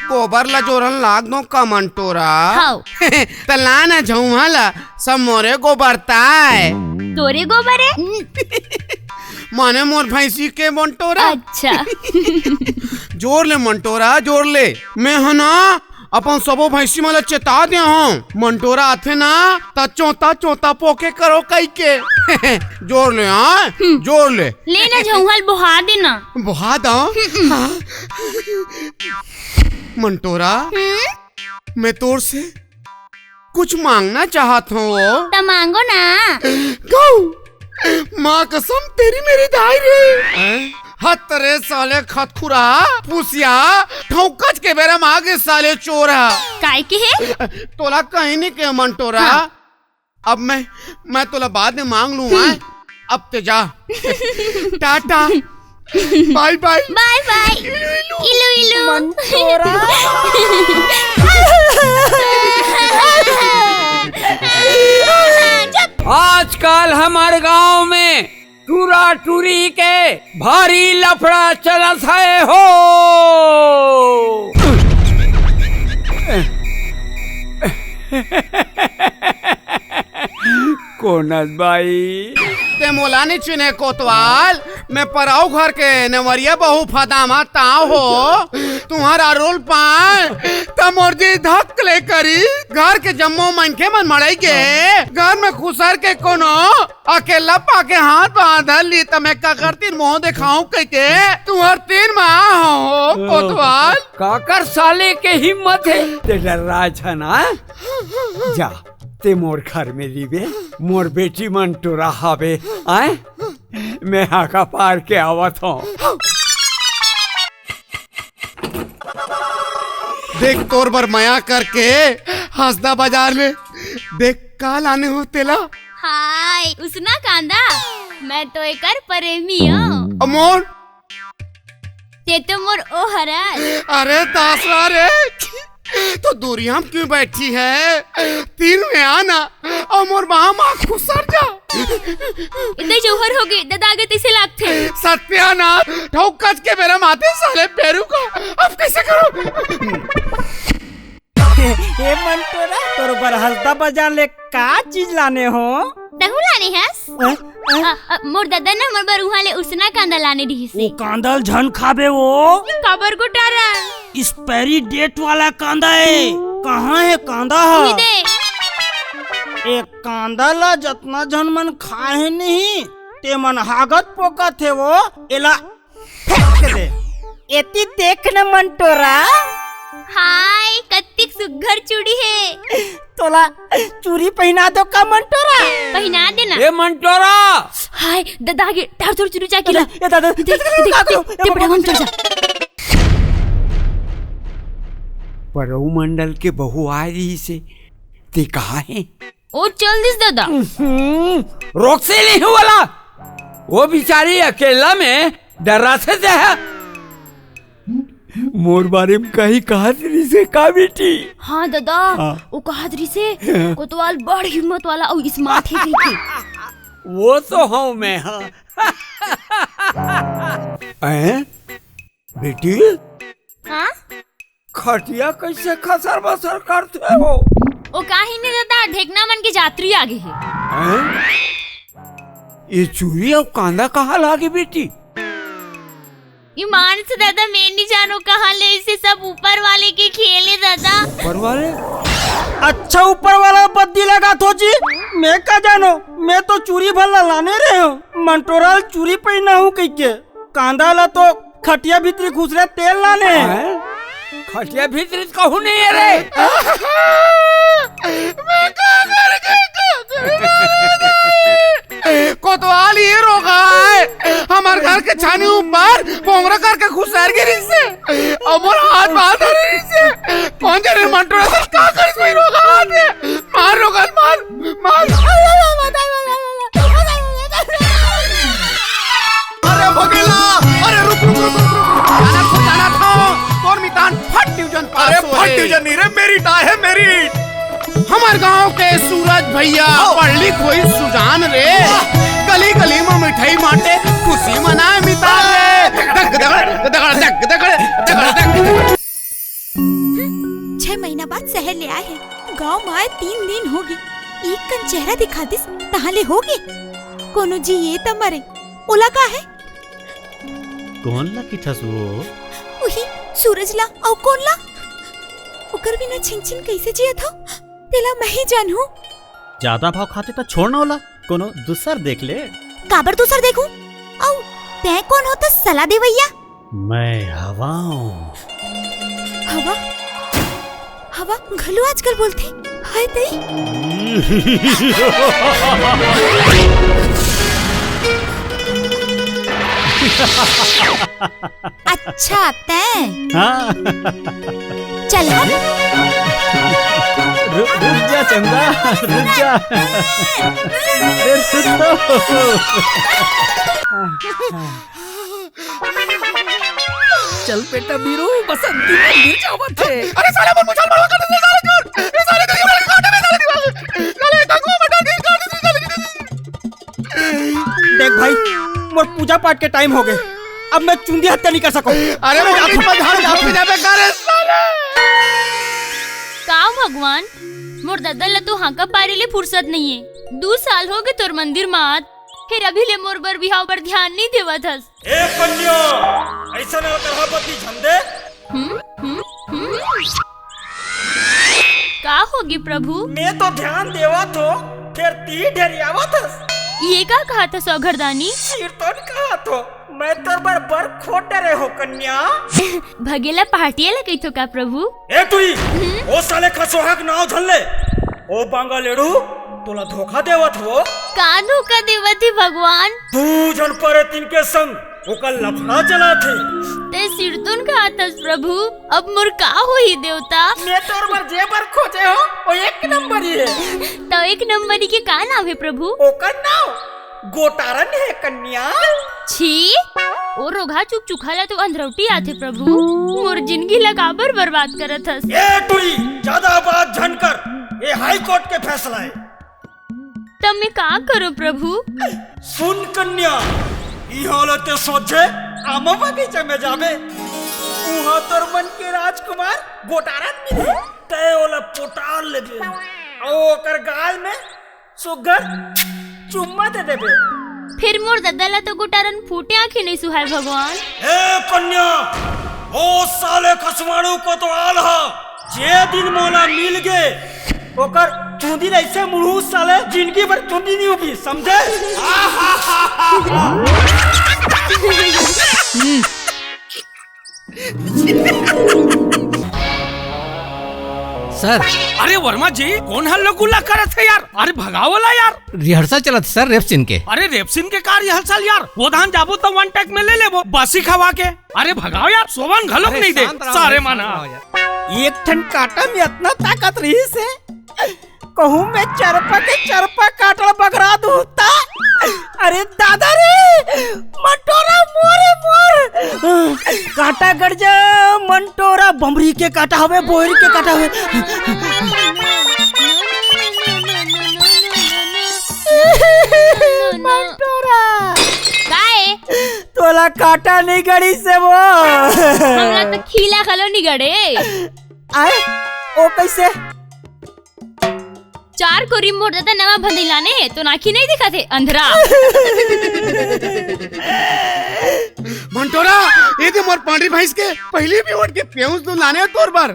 गोबर ला जोरन लाग दो का मंटोरा तला न झुमला सब मोरे गोबर ताए तोरे गोबर है माने मोर भैंसी के मंटोरा। अच्छा जोर ले मंटोरा जोर ले, मैं है ना अपन सबो भैंसी मला चेता दे हूँ मंटोरा आथे ना ता चौथा चौथा पोके करो कई के जोर ले हाँ जोर ले लेना झुमल बुहा देना बुहा दो मंटोरा मैं तोर से कुछ मांगना चाहत हूँ तो मांगो ना। माँ कसम तेरी मेरी दाई रे हतरे साले खतखुरा पुसिया ठौकच के बेरा मागे साले चोरा काय के है तोला कहीं नहीं के मंटोरा। हाँ। अब मैं तोला बाद में मांग लूँगा अब ते जा tata bye bye bye bye इलू इलू मंटोरा आजकल हमारे गांव में टूरा टूरी के भारी लफड़ा चलत है हो। कोनस भाई ते मोला नहीं चिने कोतवाल मैं पराऊ घर के नवरिया बहु फदामा ताव हो तुम्हारा रोल पाए तब मोरजी धक ले करी घर के जम्मो मन के मन मड़ाई के घर में खुसर के कोनो अकेला पाके हाथ बांधल ली तो मैं का करती मुँह दिखाऊं कह के तुम्हार 3 माह हो कोतवाल काकर साले के हिम्मत है ते डर रहा ना जा ते मोर घर में लीबे मोर बेटी मंटोरा हावे आए मैं हाका पार के आवत हूँ। देख तोर बर मया करके हंसदा बाजार में देख का लाने हो तेला। हाय उसना कांदा मैं तो एकर प्रेमी हूँ। अमोर ते तो मोर ओ हरल। अरे दासरा रे तो दूरी हम क्यों बैठी है 3 में आना और मोर वहाँ माँ खुसर जा इतने जोहर हो गए दादा तिसे लागते सत्यानाश ठोकच के मेरा माथे साले पैरू को अब कैसे करूं। ए मंटोरा तोर बर हंसदा बाजार ले का चीज लाने हो दहु लाने हस मोर दादा ना मोर बर उहाँ ले उसना कांदा लाने दी से कांदल झन खाबे वो खबर को टारा एक्सपायरी डेट वाला कांदा है। कहाँ है कांदा है एक कांदा ला जतना झन मन खाए नहीं ते मन हागत पोका थे वो एला फेंक दे एती देख न मंटोरा। हाय कत्तिक सुघर चूड़ी है तोला चूड़ी पहना दो का मंटोरा पहना देना ए मंटोरा। हाय दादा के टार चोर चुरू जा किला ए दादा ते बड़ा हम चढ़ जा परऊ मंडल के बहू आ रही से ते कहा है ओ चल दिस दादा रोक से नहीं वाला वो बेचारी अकेला में डरा से है मोर बारे में कहीं कहा से का बेटी। हाँ दादा वो कहादरी से कोतवाल बड़ हिम्मत वाला और स्मार्ट है थी वो तो हूँ मैं। हाँ बेटी हाँ खटिया कैसे खसर बसर करते हो ओ काहे ने दादा ढेकना मन के यात्री आगे है। ये चूड़ी और कांदा कहाँ लागे बेटी ईमान से दादा मैं नहीं जानो कहाँ ले इसे सब ऊपर वाले के खेले दादा ऊपर वाले। अच्छा ऊपर वाला बद्दी लगा तो जी मैं का जानो मैं तो चूड़ी भला लाने रहे हूँ मंटोरा चूड़ी पहना हूँ कहीं के कांदा ला तो खटिया भीतरी घुस रहे तेल लाने खटिया भीतरी कहूँ नहीं है रे कोतवाल ये रोका है हमारे घर के छानी ऊपर पोंगरा करके घुसर गिरी से और मोर हाथ बांध रही से कौन जाने मंटोरा से का कर इसमें रोका हाथ है मार रोका मार मार अरे भगेला अरे रुक रुक रुक जाना था तोर मितान फट ट्यूजन पास अरे फट ट्यूजन नहीं रे मेरी टाई है मेरी हमारे गांव के सूरज भैया पढ़ लिख हुई सुजान रे गली गली में मिठाई बांटे खुशी मनाए मितान रे गांव में आए 3 दिन हो गए, एक कन चेहरा दिखा दिस तहाले हो गए। कोनो जी ये त मरे ओला का है? कौन ला किठस वो? वही सूरज ला औ कौन ला? ओकर बिना छिन छिन कैसे जियत हो तेला मैं ही जानू। ज्यादा भाव खाते तो छोड़ ना होला, कोनो दूसर देख ले। काबर दूसर देखूं? औ तै कौन होता सलाह देवैया? मैं हवा हूँ। हवा हवा घलो आजकल बोलते हाय तई। अच्छा तै हाँ। चल हम रुक जा चंदा, रुक जा। चल बेटा बीरू, बसंती मंदिर जावत है। अरे साले मन मुछाल बड़वा कर दे साले चोर, ये साले करिए वाले काटे में साले काकू बटा दे काट दे साले। देख भाई, मोर पूजा पाठ के टाइम हो गए, अब मैं चुंदी हत्या नहीं कर सकूं। अरे मैं जाके पधार जाके जाबे करे साले। का भगवान मोर दादा ला तो हाँ का पारे ले फुर्सत नहीं है। 2 साल हो गए तोर मंदिर मात, फिर अभी ले मोर बर बिहाव पर ध्यान नहीं देवत हस। ए कन्या, ऐसा ना करहा पति झंडे। का होगी प्रभु? मैं तो ध्यान देवत हो, फिर ती ढेरियावत हस। ये का कहा था सौघरदानी? कीर्तन कहा तो मैं तोर बर खोटे रे हो कन्या। भगेला पहाटिया लगी तो का प्रभु? ए तुई, ओ साले खसोहक नाव झल्ले, ओ बांगा लेडू तोला धोखा देवत हो। का धोखा देवती भगवान? तू जन परे तिनके संग ओकर लफड़ा चला थे। ते सिरतुन का आतस प्रभु, अब मोर का होई देवता? मैं तोर बर जेबर खोजे हो, ओ 1 नंबर ही है। तो 1 नंबरी के का नाम है प्रभु? ओकर नाम गोटारन है कन्या। छी, ओ रोगा चुक चुखाला तो अंधरौटी आथे प्रभु, मोर जिंदगी लगाबर बर्बाद करत हस। ए टुई, ज्यादा बात झन कर, ये हाई कोर्ट के फैसला है। तब मैं का करूं प्रभु? सुन कन्या, ई हालत सोचे आमा बगीचा में जाबे, उहाँ तोर मन के राजकुमार गोटारन मिले, तय ओला पोटार लेबे, और ओकर गाल में सुगर चुम्मा दे देबे। फिर मोर दादा ला तो गुटारन फूटे आंखें नहीं सुहाय भगवान। ए कन्या, ओ साले खसवाड़ू को तो आल्हा, जे दिन मोला मिल गे, ओकर चूंदी ऐसे मुड़ू साले जिंदगी भर चूंदी नहीं होगी, समझे? सर, अरे वर्मा जी, कौन हल्ला गुल्ला करत है यार? अरे भगावला यार। रिहर्सल चलत सर रेप सीन के। अरे रेपसिन के कार रिहर्सल यार, वो धान जाबो तो 1 टेक में ले लेबो, बासी खवा के। अरे भगाओ यार, सोवन घलोक नहीं दे सारे माना। एक ठन काटा में इतना ताकत रही से, कहूँ मैं चरपा काटल बगरा दूता। अरे दादा रे, मंटोरा मोरे मोर, काटा गड़ जा मंटोरा, बमरी के काटा हवे, बोहरी के काटा हवे। मंटोरा काए? तोला काटा नहीं गड़ी से वो। हमरा तो खीला खलो निगड़े। आए ओ कैसे? 4 को रिमोट दादा नवा भंदिलाने है तो नाखी नहीं दिखा थे अंधरा। मंटोरा, ये दे मोर पांडरी भैंस के पहले भी उठ के पेउस दूध लाने तोर बार।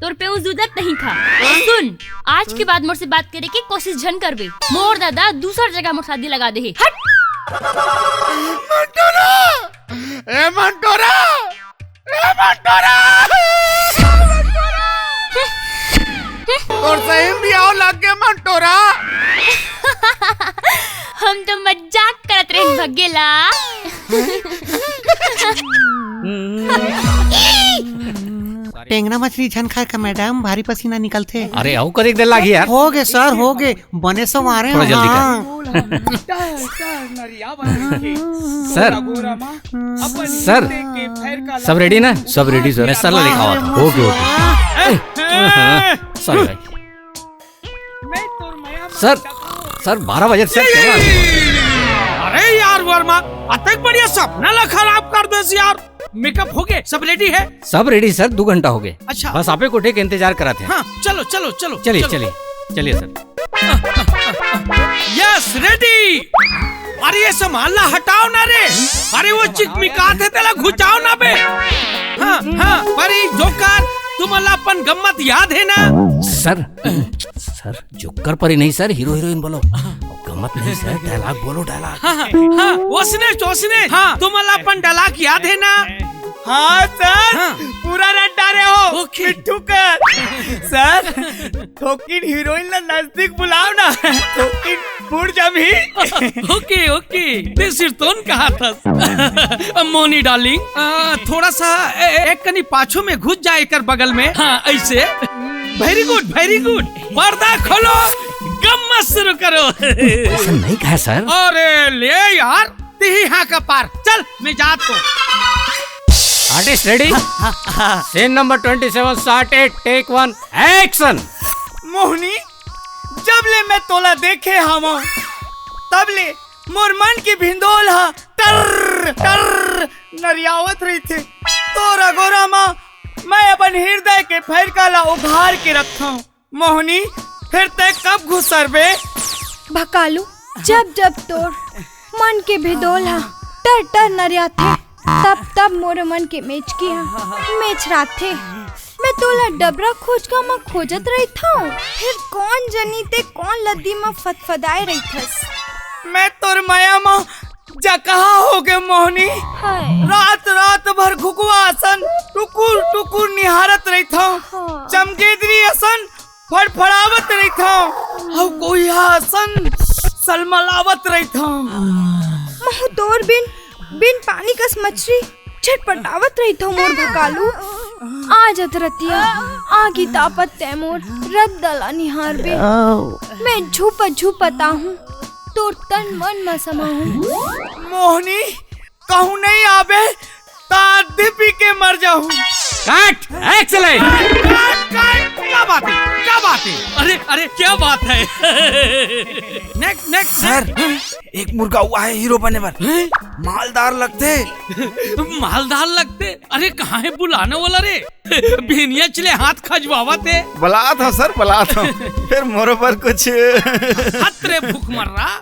तोर पेउस दूधत नहीं खा। सुन, आज के बाद मोर से बात करे की कोशिश झन करबे, मोर दादा दूसर जगह मोर शादी लगा दे। हट मंटोरा, ए मंटोरा, ए मंटोरा, और सही भी आओ लग गए मंटोरा। हम तो मजाक करत रहे भगेला। टेंगना मछली छन खाए का मैडम, भारी पसीना निकलते। अरे आओ कर एक दिन लागी यार। हो गए सर, हो गए, बने सब आ रहे थोड़ा जल्दी हैं। सर सब रेडी ना? सब रेडी सर। मैं सर ला लिखा हुआ था। ओके सॉरी भाई। सर 12 बजे से। अरे यार वर्मा, अतक बढ़िया सपना ला खराब कर दे यार। मेकअप हो गए, सब रेडी है? सब रेडी सर, 2 घंटा हो गए। अच्छा, बस आपे कोठे के इंतजार कराते हैं। हाँ चलो चलो चलो चलिए चलिए चलिए सर। Yes ready. अरे ये संभालना, हटाओ ना रे। अरे वो चिकमिकाते तेला घुचाओ ना बे। हाँ हाँ परी जोकर, तुम अपन गम्मत याद है ना? सर जोकर परी नहीं सर, हीरो हीरोइन बोलो। गम्मत नहीं सर, डायलॉग बोलो, डायलॉग। हाँ हाँ ओसने हाँ, तुम अपन डायलॉग याद है ना? हाँ सर, पूरा रट्टा रहे हो। मिट्टू कर सर, थोकिन हीरोइन ला नजदीक बुलाओ ना, थोकिन फूट जमी। ओके ओके, ते सिरतोन कहा था। मोनी डार्लिंग, थोड़ा सा एक कनी पाछू में घुस जाए कर बगल में। हाँ ऐसे। Very good very good. पर्दा खोलो, गम्मत शुरू करो। ऐसा नहीं कहा सर। अरे ले यार, तिही हाँ का पार। चल मैं जात को। Artist ready? Scene number 27 shot 8 take 1 action. Mohini, जब ले मैं तोला देखे हम तब ले मोर मन की भिंडोल हा टर टर नरियावत रही थे। तोरा गोरा माँ मैं अपन हृदय के फैरका ला उभार के रखा हूँ। मोहनी, फिर ते कब घुसर बे? भकालू, जब जब तोर मन के भिडोल हा टर टर नरिया थे, तब मोर मन के मेच रात थे। मैं तोला डबरा खोज का मैं खोजत रही था। फिर कौन जनी ते कौन लद्दी में फदफदाए रही थस। मैं तोर माया माँ जकहा हो गए मोहनी। रात रात भर घुकुआ असन टुकुर टुकुर निहारत रही था। चमकेदरी असन फड़फड़ावत रही था। और कोई असन सलमलावत रही था। महु तोर बिन पानी कस मछली छटपटावत रही था मोर भकालू। आजत रतिया आगी तापत तैमोर रद दला निहार बे। मैं झुपता हूँ, तोर तन मन में समा हूँ। मोहनी, कहूँ नहीं आबे तादी पी के मर जाऊँ। Cut, excellent. क्या बात है? अरे क्या बात है? नेक्स्ट सर, एक मुर्गा हुआ है हीरो बने पर। मालदार लगते। अरे कहाँ है बुलाने वाला रे? भेनिया चले हाथ खजवावा थे। बुला था सर, बुला था। फिर मोरो पर कुछ हतरे भूख मर रहा।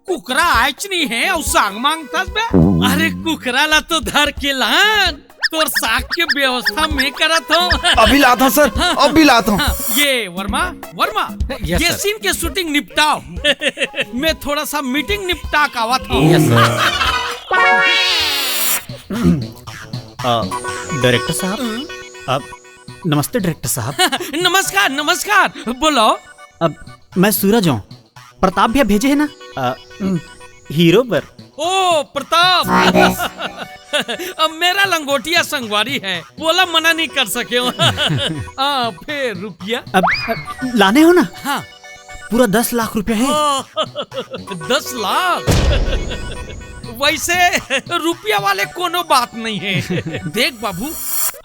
कुकरा आयच नहीं है और सांग मांग था बे। अरे कुकरा ला तो धर के लान, तोर साग के व्यवस्था में करत हूँ। अभी लाता सर, अभी लाता हूँ। ये वर्मा ये सीन के शूटिंग निपटाओ। मैं थोड़ा सा मीटिंग निपटा के आवत हूँ। डायरेक्टर साहब, अब नमस्ते डायरेक्टर साहब। नमस्कार बोलो। अब मैं सूरज हूँ, प्रताप भैया भेजे है ना हीरो पर। ओ प्रताप। अब मेरा लंगोटिया संगवारी है, बोला मना नहीं कर सके। फिर रुपया अब लाने हो ना? हाँ पूरा 10 लाख रुपया है। 10 लाख? वैसे रुपया वाले कोनो बात नहीं है। देख बाबू,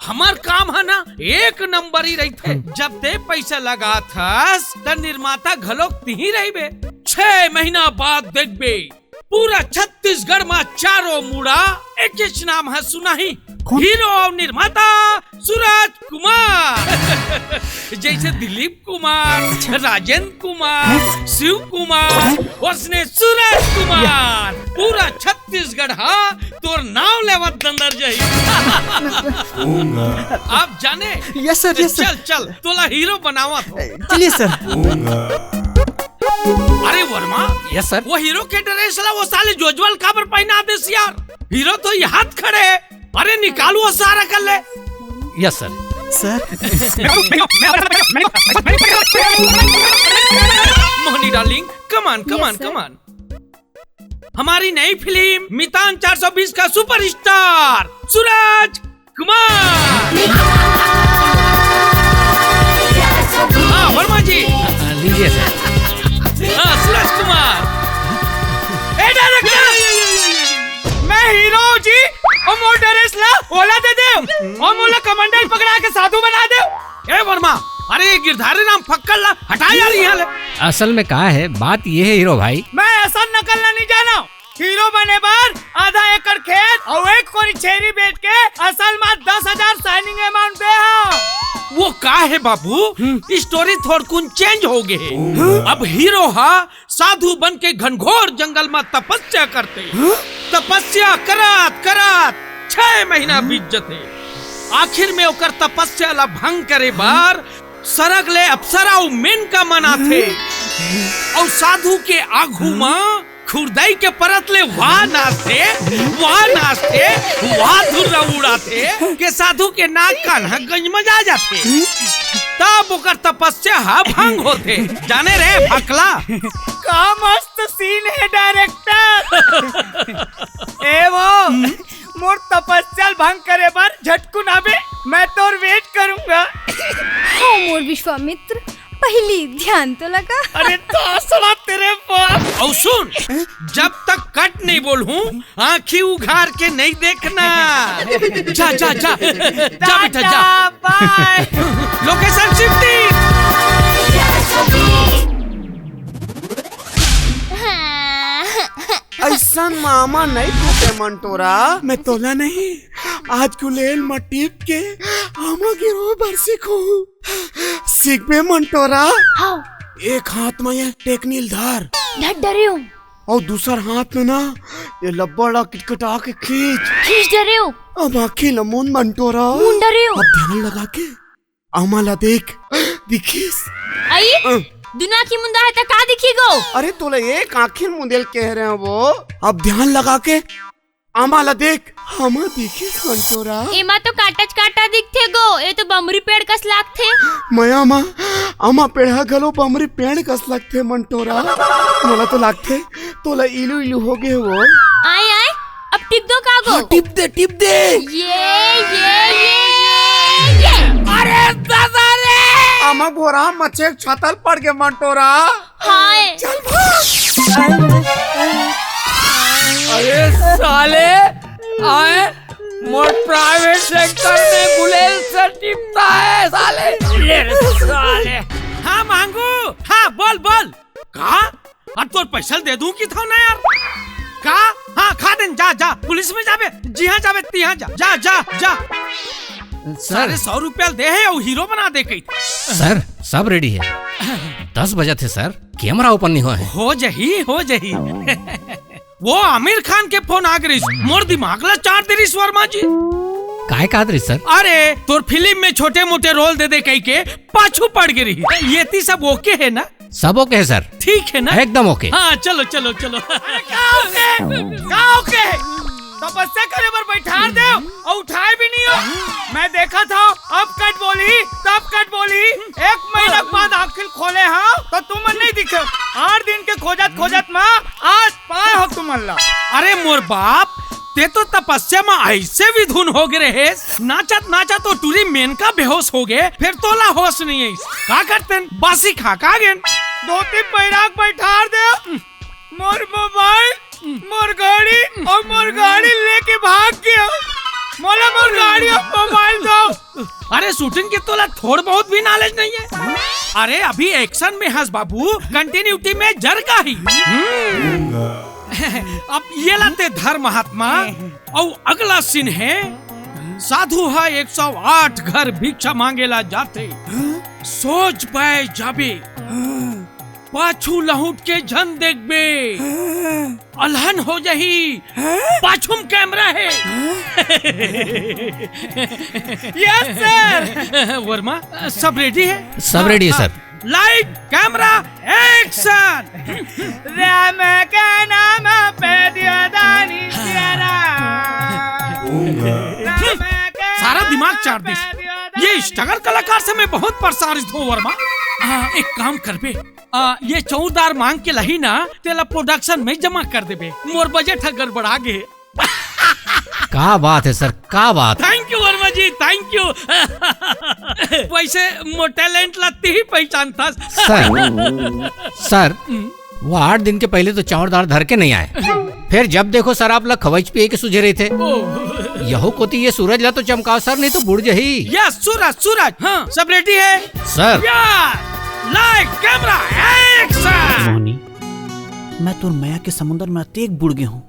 हमार काम है ना एक नंबर ही रही थे। जब ते पैसा लगा था त निर्माता घलोक तिही रही बे। 6 महीना बाद देख बे पूरा छत्तीसगढ़ में चारों मुड़ा एक ही नाम है सुना ही, हीरो और निर्माता सूरज कुमार। जैसे दिलीप कुमार, राजेंद्र कुमार, शिव कुमार, उसने सूरज कुमार। पूरा छत्तीसगढ़ हा तोर नाम लेवत अंदर जाई। आप जाने? Yes sir. चल तोला हीरो बनावा। चलिए सर। अरे वर्मा, यस सर। वो हीरो के ड्रेस ला वो साले जोजवल काबर पहना दे यार। हीरो तो ये हाथ खड़े है। अरे निकालो वो सारा कर ले। Yes sir. Mohini darling, come. On नई फिल्म मितान 420 का सुपरस्टार सूरज कुमार। हाँ वर्मा जी, लीजिए सर। हाँ सूरज कुमार। मैं हीरो जी और मोर ड्रेस ला ओला दे दे और मोला कमांडर पकड़ा के साधु बना दे। ए वर्मा, अरे गिरधारी नाम फक्कड़ ला हटा यार यहाँ ले। असल में क्या है बात, ये है हीरो भाई, मैं ऐसा नकलना नहीं जाना। हीरो बने बार आधा एकड़ खेत और एक कोरी छेरी बेच के असल में 10,000 साइनिंग अमाउंट दे हो। वो का है बाबू, स्टोरी थोड़कुन चेंज हो गए। अब हीरो हा साधु बन के घनघोर जंगल में तपस्या करते। तपस्या करात करात 6 महीना बीत जते। आखिर में ओकर तपस्या ला भंग करे बार सरग ले अप्सरा मेन का मना थे। और साधु के आगू में खुरदाई के परत ले वहाँ नाचते वहाँ धुर्रा उड़ाते के साधु के नाक कान्हा गंज में जा जाते। तब ओकर तपस्या हा भंग होते। जाने रे भकला का मस्त सीन है डायरेक्टर। ए वो मोर तपस्या भंग करे बार झटकुन आवे, मैं तोर वेट करूंगा। हाँ मोर विश्वामित्र, पहली ध्यान तो लगा। अरे तो सला तेरे बाप। और सुन, जब तक कट नहीं बोलूं आँखी उघार के नहीं देखना। जा जा जा जा बेटा जा। बाय। Location shifting. ऐसा मामा नहीं टूटे मंटोरा। मैं तोला नहीं, आज गुलेल मटीप के आमा गिरो बरसी को सीख में मंटोरा। हाँ एक हाथ में ये टेकनील धार ढट डरे हो और दूसर हाथ में ना ये लब्बड़ा किटकिटा के खींच डरे हो। अब आखी लमोन मंटोरा मुंड डरे हो। अब ध्यान लगा के आमाला देख दिखीस। आई दुना की मुंदा है तो का दिखेगो। अरे तोले एक आखिर मुंदेल कह रहे हैं वो। अब ध्यान लगा के आमाला देख, हमा दिखीस मंटोरा। एमा तो काटा दिखते गो, ये तो बमरी पेड़ कस लागथे। मया माँ आमा पेड़ा गलो बमरी पेड़ कस लगते मंटोरा। मोला तो लागते तोला इलू इलू हो गए वो। आए आए अब टिप दो कागो। हाँ, टिप दे। ये अरे दादा रे। आमा बोरा मचे छतल पड़ गए मंटोरा। हाय चल भाग। अरे साले आए मोर प्राइवेट सेक्टर में गुलेल से टिपता है साले। ये साले। हाँ मांगू, हाँ बोल बोल। कहा अब तो पैसा दे दूं की था ना यार। कहा हाँ खा दें। जा जा पुलिस में जाबे। जी हाँ जाबे तिहा जा जा जा जा। सारे 100 रुपया दे है और हीरो बना दे कई। सर सब रेडी है। 10 बजे थे सर, कैमरा ओपन नहीं हुआ है। हो जही वो आमिर खान के फोन आ गई। मोर दिमाग ला चार देरी वर्मा जी। काय का आदरी सर? अरे तोर फिल्म में छोटे मोटे रोल दे दे कई के पाछू पड़ गई। ये ती सब ओके है ना? सब ओके है सर। ठीक है ना? एकदम ओके। हाँ चलो चलो चलो। का ओके तपस्या करे पर बैठा दे और उठाए भी नहीं हो। मैं देखा था अब कट बोली तब कट बोली। 1 महीना बाद आखिर खोले हाँ तो तुम नहीं दिखे। 8 दिन के खोजत में आज पाए हो तुम अल्लाह। अरे मोर बाप ते तो तपस्या में ऐसे भी धुन हो गए है। नाचत तो टूरी मेन का बेहोश हो गए। फिर तोला होश नहीं है। का करते बासी खा का गेन 2-3 बैराग बैठा दे। मोर मोबाइल मोर गाड़ी लेके भाग गया। मोला मोर गाड़ी और मोबाइल दो। अरे शूटिंग की तोला थोड़ बहुत भी नॉलेज नहीं है। अरे अभी एक्शन में हंस बाबू, कंटिन्यूटी में जर का ही। अब ये लाते धर्म महात्मा। और अगला सीन है साधु है 108 घर भिक्षा मांगेला जाते। सोच पाए जाबे पाछू लहुट के झन देखबे अलहन हो जही। पाछुम कैमरा है। Yes sir. वर्मा सब रेडी है? सब रेडी है sir. Light camera action. Ram का नाम पे दिया दानी तेरा। सारा दिमाग चाट दे। ये स्ट्रगल कलाकार से मैं बहुत प्रसारित हूँ वर्मा। एक काम कर बे, ये चौदार मांग के लही ना तेला प्रोडक्शन में जमा कर देबे। मोर बजट गड़बड़ा गे। का बात है सर, का बात। Thank you Varma ji, thank you. वैसे मोर टैलेंट लाती ही पहचान था। सर वो 8 दिन के पहले तो चावरदार धर के नहीं आए। फिर जब देखो सर आप लोग खवच पिए के सुझे रहे थे। यहो कोती ये सूरज ला तो चमकाओ सर, नहीं तो बुड़ जही। यस सूरज। हाँ सब रेडी है sir. Light camera action. Mohini मैं तो माया के समुद्र में अतेक बुड़ गया हूँ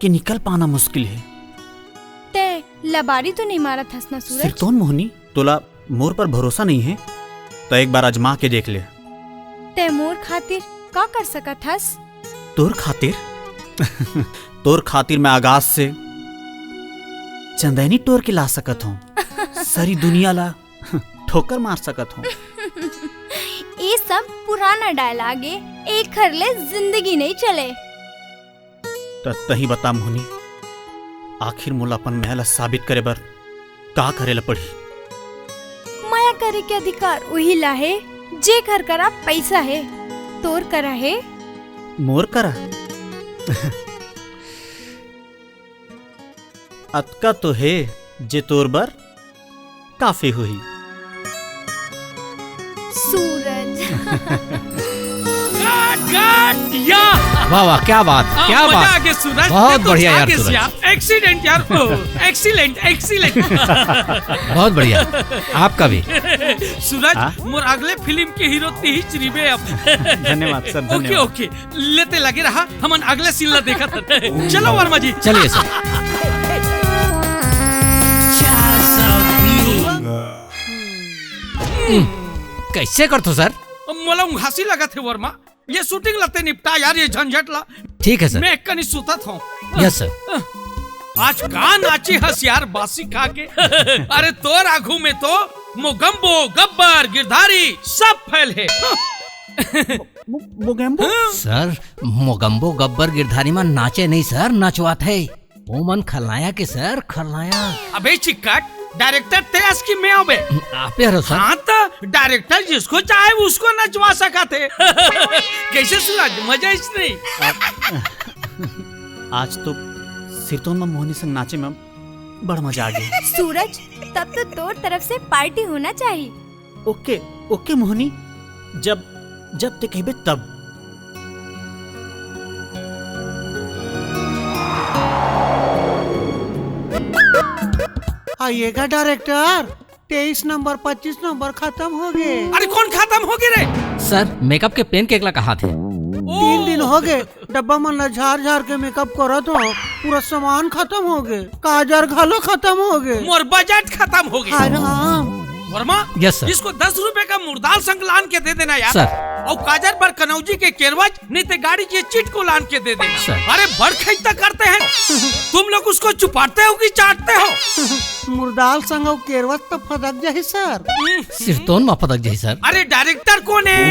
कि निकल पाना मुश्किल है। ते लबारी तो नहीं मारा थस ना सूरज? सिरतोन मोहनी, तोला मोर पर भरोसा नहीं है तो एक बार आजमा के देख ले। ते मोर खातिर का कर सकत हस? तोर खातिर तोर खातिर मैं आगाज से चंदैनी टोर के ला सकत हूँ, सारी दुनिया ला ठोकर मार सकत हूँ। ये सब पुराना डायलॉग है, एक खरले जिंदगी नहीं चले। तही बता मोहनी, आखिर मोला अपन महल साबित करे बर का करेला पड़ी? माया करे के अधिकार वही ला है जे घर करा पैसा है, तोर करा है मोर करा। अतका तो है जे तोर बर काफी हुई। सूरज या वाह वाह, क्या बात, क्या मजा आ बात, गया सूरज। बहुत तो बढ़िया यार जाके सूरज। यार, एक्सीलेंट यार, एक्सीलेंट एक्सीलेंट। बहुत बढ़िया, आपका भी। सूरज मोर अगले फिल्म के हीरो ती चरीबे अब। धन्यवाद सर, ओके धन्यवाद। ओके, लेते लगे रहा, हमन अगले सीन ला देखा था। चलो वर्मा जी, चलिए सर। कैसे करतो सर? मोला हंसी लगा थे वर्मा, ये शूटिंग लते निपटा यार, ये झंझट ला। ठीक है सर। मैं कहीं सुता था। Yes sir. आज का नाची हंस यार बासी खा के। अरे तो राघू में तो मोगम्बो, गब्बर, गिरधारी सब फैल है। सर मोगम्बो गब्बर गिरधारी में नाचे नहीं सर, नचवात है वो मन खलनाया के सर, खलनाया। अबे चिक्कट, डायरेक्टर तेज की मैं अबे आप यार सर। हाँ तो डायरेक्टर जिसको चाहे उसको नचवा सका थे। कैसे सूरज, मजा इस नहीं? आज तो सिरतोन में मोहनी संग नाचे में बड़ा मजा आ गया। सूरज तब तो तोर तरफ से पार्टी होना चाहिए। ओके ओके मोहनी, जब ते कहबे तब। आइएगा डायरेक्टर, 23 नंबर 25 नंबर खत्म हो गए। अरे कौन खत्म हो गए रे? सर मेकअप के पेन केकला कहा थे? 3 दिन हो गए, डब्बा मन ला झाड़ झाड़ के मेकअप करत हो, पूरा सामान खत्म हो गए, काजर घालो खत्म हो गए, मोर बजट खत्म हो गया। हाय राम। Verma, yes sir. इसको 10 रुपए का मुर्दाल संग लान के दे देना यार। सर। और काजर पर कनौजी के केरवच, नहीं तो गाड़ी की चिट को लान के दे देना। सर। अरे बड़ खैता करते हैं तुम लोग, उसको चुपाते हो कि चाटते हो? मुर्दाल संग केरवत तो फदक जाही सर। सिरतोन में फदक जाही सर। अरे डायरेक्टर कौन है?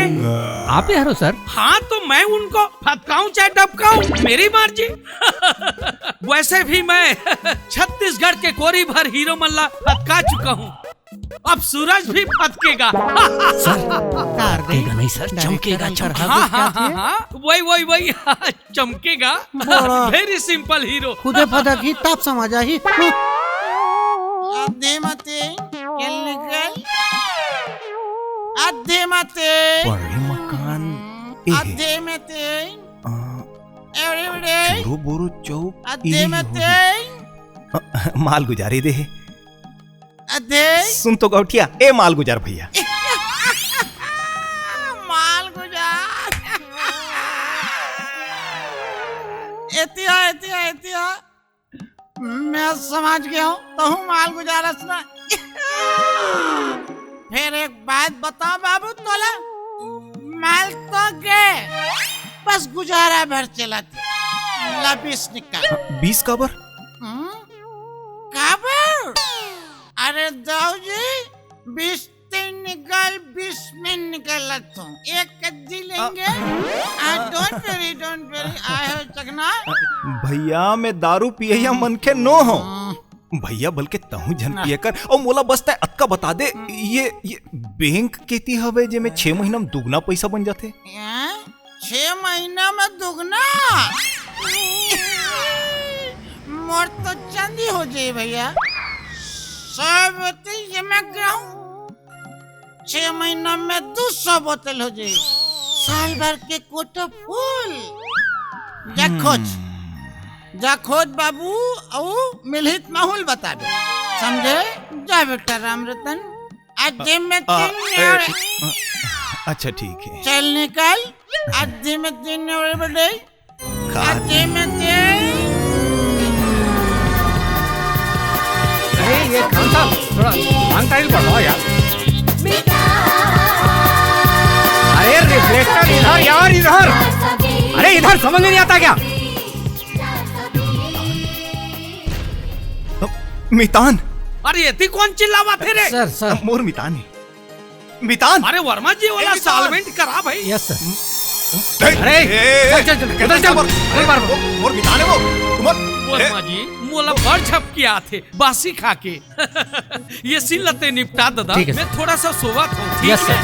आप यार सर। हाँ तो मैं उनको फटकाऊं चाहे डबकाऊं, मेरी मर्जी। वैसे भी मैं छत्तीसगढ़ के कोरी भर हीरो मल्ला फटका चुका हूँ, अब सूरज भी फटकेगा। चमकेगा नहीं सर, चमकेगा, हाँ हाँ हाँ हाँ, वही चमकेगा। Very simple hero. खुदे फदक ही तब समझ आई। आधे मते चल निकल, आधे मते बड़े मकान आधे मते एवरीडे चोरो बोरो चौक आधे मते माल गुजारी दे। आधे सुन तो गौठिया, ए माल गुजार भैया। माल गुजार एतिया मैं समझ गया हूँ, तो हूँ माल गुजारस ना। फिर एक बात बताओ बाबू तोला, माल तो गए, बस गुजारा भर चला था, ला 20 निकाल। 20 काबर? काबर? अरे दाऊ जी, 20 निकाल, 20 में निकल तो एक कद्दी लेंगे। डोंट वेरी आई हो चकना। भैया मैं दारू पिया मन के नो हो भैया, बल्कि तहु झन पिए कर और मोला बस तय अतका बता दे, ये बैंक केती हवे जे में 6 महीना में दुगना पैसा बन जाते। 6 महीना में दुगना? मोर तो चंदी हो जाए भैया, सब बोतल ये मैं कहूँ 6 महीना में 200 बोतल हो जाए, साल भर के कोटा फुल। जा खोज बाबू, औ मिलहित माहौल बता दे, समझे? जा बेटा राम रतन, आज में 3 अच्छा ठीक है, चल निकल, आज में 3 बजे नमस्कार। दे में दे। अरे ये खान साहब थोड़ा भांग तारील बढ़ाओ यार। अरे रिफ्लेक्टर इधर यार, इधर। अरे इधर समझ में नहीं आता क्या? मितान। अरे ये कौन चिल्लावा थे रे? सर मोर मितान है। मितान। अरे वर्मा जी वाला सॉल्वेंट करा भाई। Yes sir. अरे चल उधर चल। मोर मितान है वो। वर्मा जी मोला भर झपकिया थे बासी खा के। ये सिलते निपटा दादा, मैं थोड़ा सा सोवा था। Yes sir.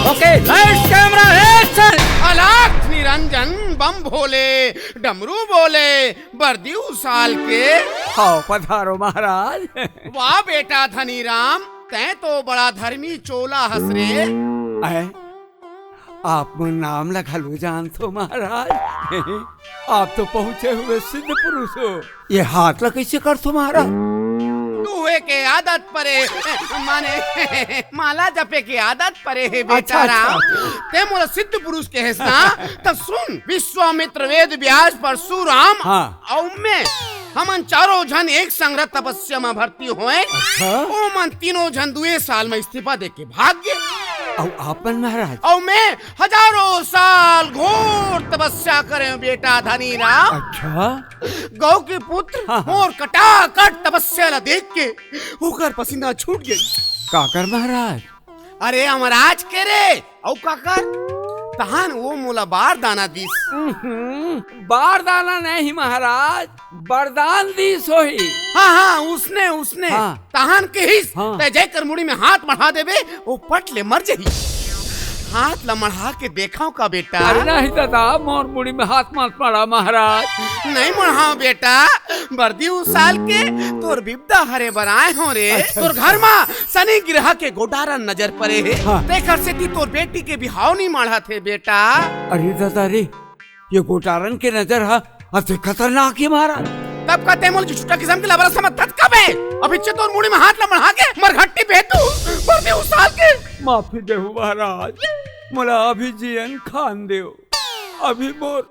Okay lights camera action. अलख निरंजन बम भोले डमरू बोले बरदी साल के। हाँ पधारो महाराज। वाह बेटा धनीराम, तै तो बड़ा धर्मी चोला हंस रे। आप नाम लगा लो जान तो महाराज। आप तो पहुँचे हुए सिद्ध पुरुष हो। ये हाथ लग कैसे कर तो महाराज? दुए के आदत परे माने माला जपे के आदत परे है बेटा राम। ते मोला सिद्ध पुरुष के हिस्सा तब सुन। विश्वामित्र वेद व्यास परशुराम और मैं हमन चारों जन एक संग तपस्या में भर्ती हुए। ओ मन तीनों जन 2 साल में इस्तीफा दे के भाग गए। और आपन महाराज? और मैं हजारों साल घोर तपस्या करे बेटा धनीराम। अच्छा। गौ के पुत्र और कटाकट तपस्या ला देख के होकर पसीना छूट गई। काकर महाराज? अरे अमराज के रे औ काकर तहान वो मोला बार दाना दीस। बार दाना नहीं महाराज, वरदान दीस होही। हाँ उसने तहान के हिस ते जयकर मुड़ी में हाथ बढ़ा देवे वो पट ले मर जही। हाथ ला मढ़ा के देखाओ का बेटा। अरे नहीं दादा, मोर मुड़ी में हाथ मत पड़ा महाराज। नहीं मढ़ाओ बेटा, बर्दी उस साल के तोर बिबदा हरे बराए हो रे। तोर घर में शनि ग्रह के गोडारा नजर पड़े है। देखर से ती तोर बेटी के बिहाव नहीं मढ़ा थे बेटा। अरे दादा रे, ये गोटारन के नजर है अति खतरनाक है महाराज। तब कहते मोल छुट्टा किस्म के लबरा समझ तत कबे अभी तोर मुड़ी में हाथ ला मढ़ा के मरघट्टी बेतू बर्दी उस साल के। माफी देहु महाराज, मोला अभी जियन खान देव। अभी मोर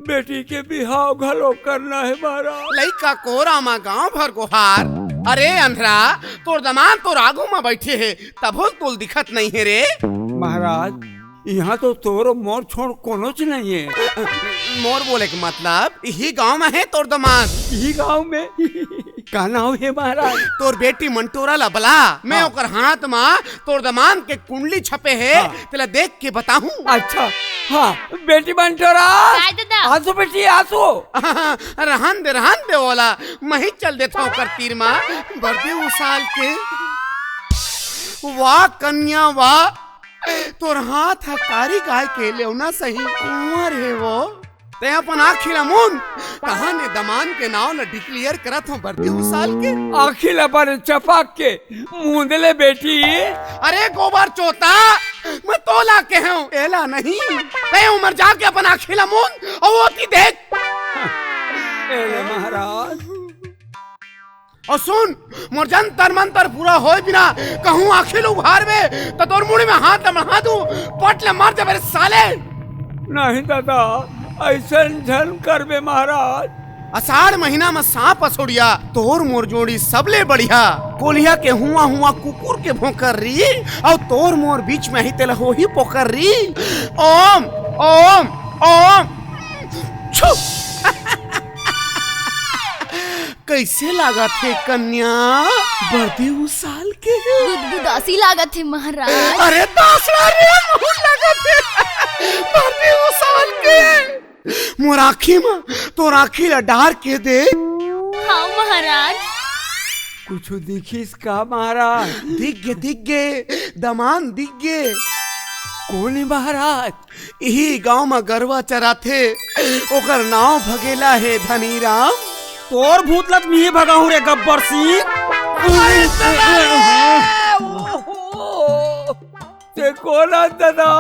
बेटी के बिहाव घलो करना है महाराज। लइका को रामा गांव भर गोहार। अरे अंधरा, तोर दमान तो आगू में बैठे है तभो तोल दिखत नहीं है रे। महाराज यहाँ तो तोर मोर छोड़ कोनोच नहीं है। मोर बोले के मतलब यही गांव में है तोर दमान। यही गांव में का नाम है महाराज? तोर बेटी मंटोरा ला बला। मैं ओकर हाथ में तोर दमान के कुंडली छपे है तेला देख के बताऊं। अच्छा हाँ बेटी मंटोरा आसो बेटी आसो। रहन दे वाला मैं ही चल देता ओकर तीर में। बर्दी उस साल के वाह कन्या वाह, तोर हाथ हकारी गाय के लेवना सही उमर है वो। ते अपन आखिला मुन कहा ने दमान के नाव ला डिक्लेयर करत हो बर्दी उस साल के। आखिला पर चपाक के मुंदले बेटी। अरे गोबर चोता, मैं तोला के हूँ एला नहीं। ते उमर जाके अपन आखिला मुन और वो ती देख। एले महाराज और सुन, मोर जंतर मंतर पूरा होए बिना कहूँ आखिल उघार में तो तोर मुड़ी में हाथ लमढ़ा दूं पट ले मार दे मेरे साले। नहीं दादा, ऐसा झन कर बे महाराज। अषाढ़ महीना में सांप असोड़िया तोर मोर जोड़ी सबले बढ़िया। कोलिया के हुआ कुकुर के भोंकर री और तोर मोर बीच में ही तेल हो ही पोकर री। ओम ओम ओम छू। कैसे लागा थे कन्या बर्दी उस साल के? गुदगुदासी लागत थे महाराज। अरे दासड़ा रे मुंह लगा थे बर्दी उस साल के। मोर आँखी में तो राखी ला डार के दे। हाँ महाराज। कुछ दिखिस का महाराज? दिख गे दमान दिख गे। कौन महाराज? यही गांव में गरवा चरा थे ओकर नाव भगेला है धनीराम। तोर भूतलत मी भगाऊ रे गब्बर सिंह। ते कौन दादा?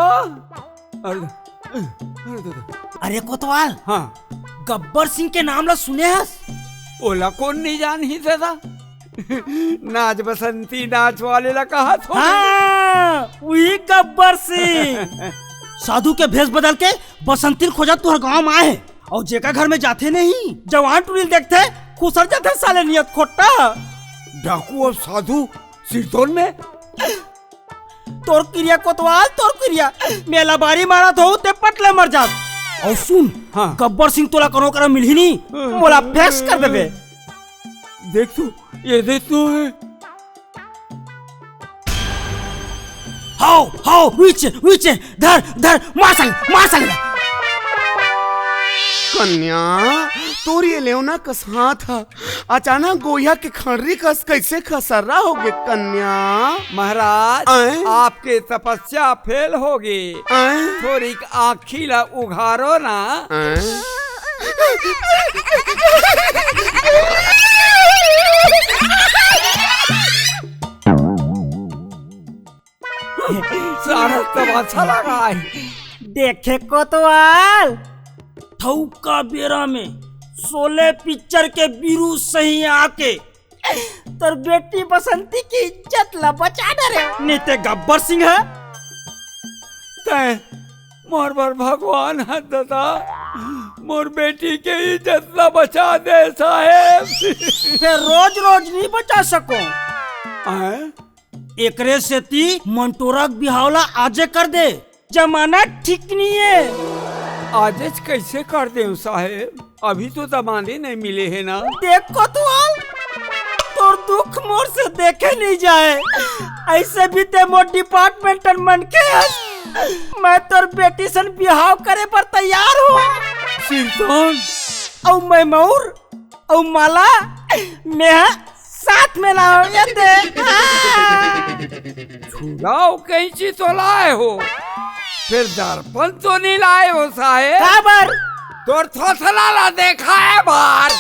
अरे कोतवाल, हाँ गब्बर सिंह के नाम ला सुने हस? ओला कौन नहीं जान ही दादा? नाच बसंती नाच वाले ला कहा था। हाँ, वही गब्बर सिंह। साधु के भेष बदल के बसंती खोजा तुहर गाँव में आए हैं और जेका घर में जाते नहीं जवान टुरील देखते खुसर जाते साले नियत खोटा। डाकू और साधु सिरतोन में तोर क्रिया कोतवाल तोर क्रिया मेला बारी मारा तो ते पटले मर जात। और सुन हाँ। गब्बर सिंह तोला करो कर मिल ही नहीं मोला फेस कर देबे। देख तू ये देख तू है। हाउ वीचे धर मार कन्या तोर ये लेवना कसा था अचानक गोया के खंडरी कस कैसे खसरा हो गए कन्या। महाराज आपके तपस्या फेल होगी थोड़ी आँखी ला उघारो ना। सारा तमाशा लगा देखे कोतवाल थौका बेरा में 16 पिक्चर के बीरू सही आके तर बेटी बसंती की इज्जत ला बचा डरे नीते गब्बर सिंह है तय मोर बर भगवान है दादा मोर बेटी के इज्जत ला बचा दे साहेब। फिर रोज नहीं बचा सको एकरे से ती मंटोरा बिहावला आजे कर दे जमाना ठीक नहीं है। आदेश कैसे कर दे साहेब अभी तो दमाने नहीं मिले है ना। देखो तो तोर दुख मोर से देखे नहीं जाए ऐसे भी ते मोर डिपार्टमेंटल मन के मैं तोर बेटी सन बिहाव करे पर तैयार हूँ। सिरतोन और मैं मौर और माला मैं साथ में लाओ दे छुड़ाओ कैंची तो लाए हो फिर दर्पण तो नहीं लाए हो साहेब। खबर तोर थोथला ला देखा है बार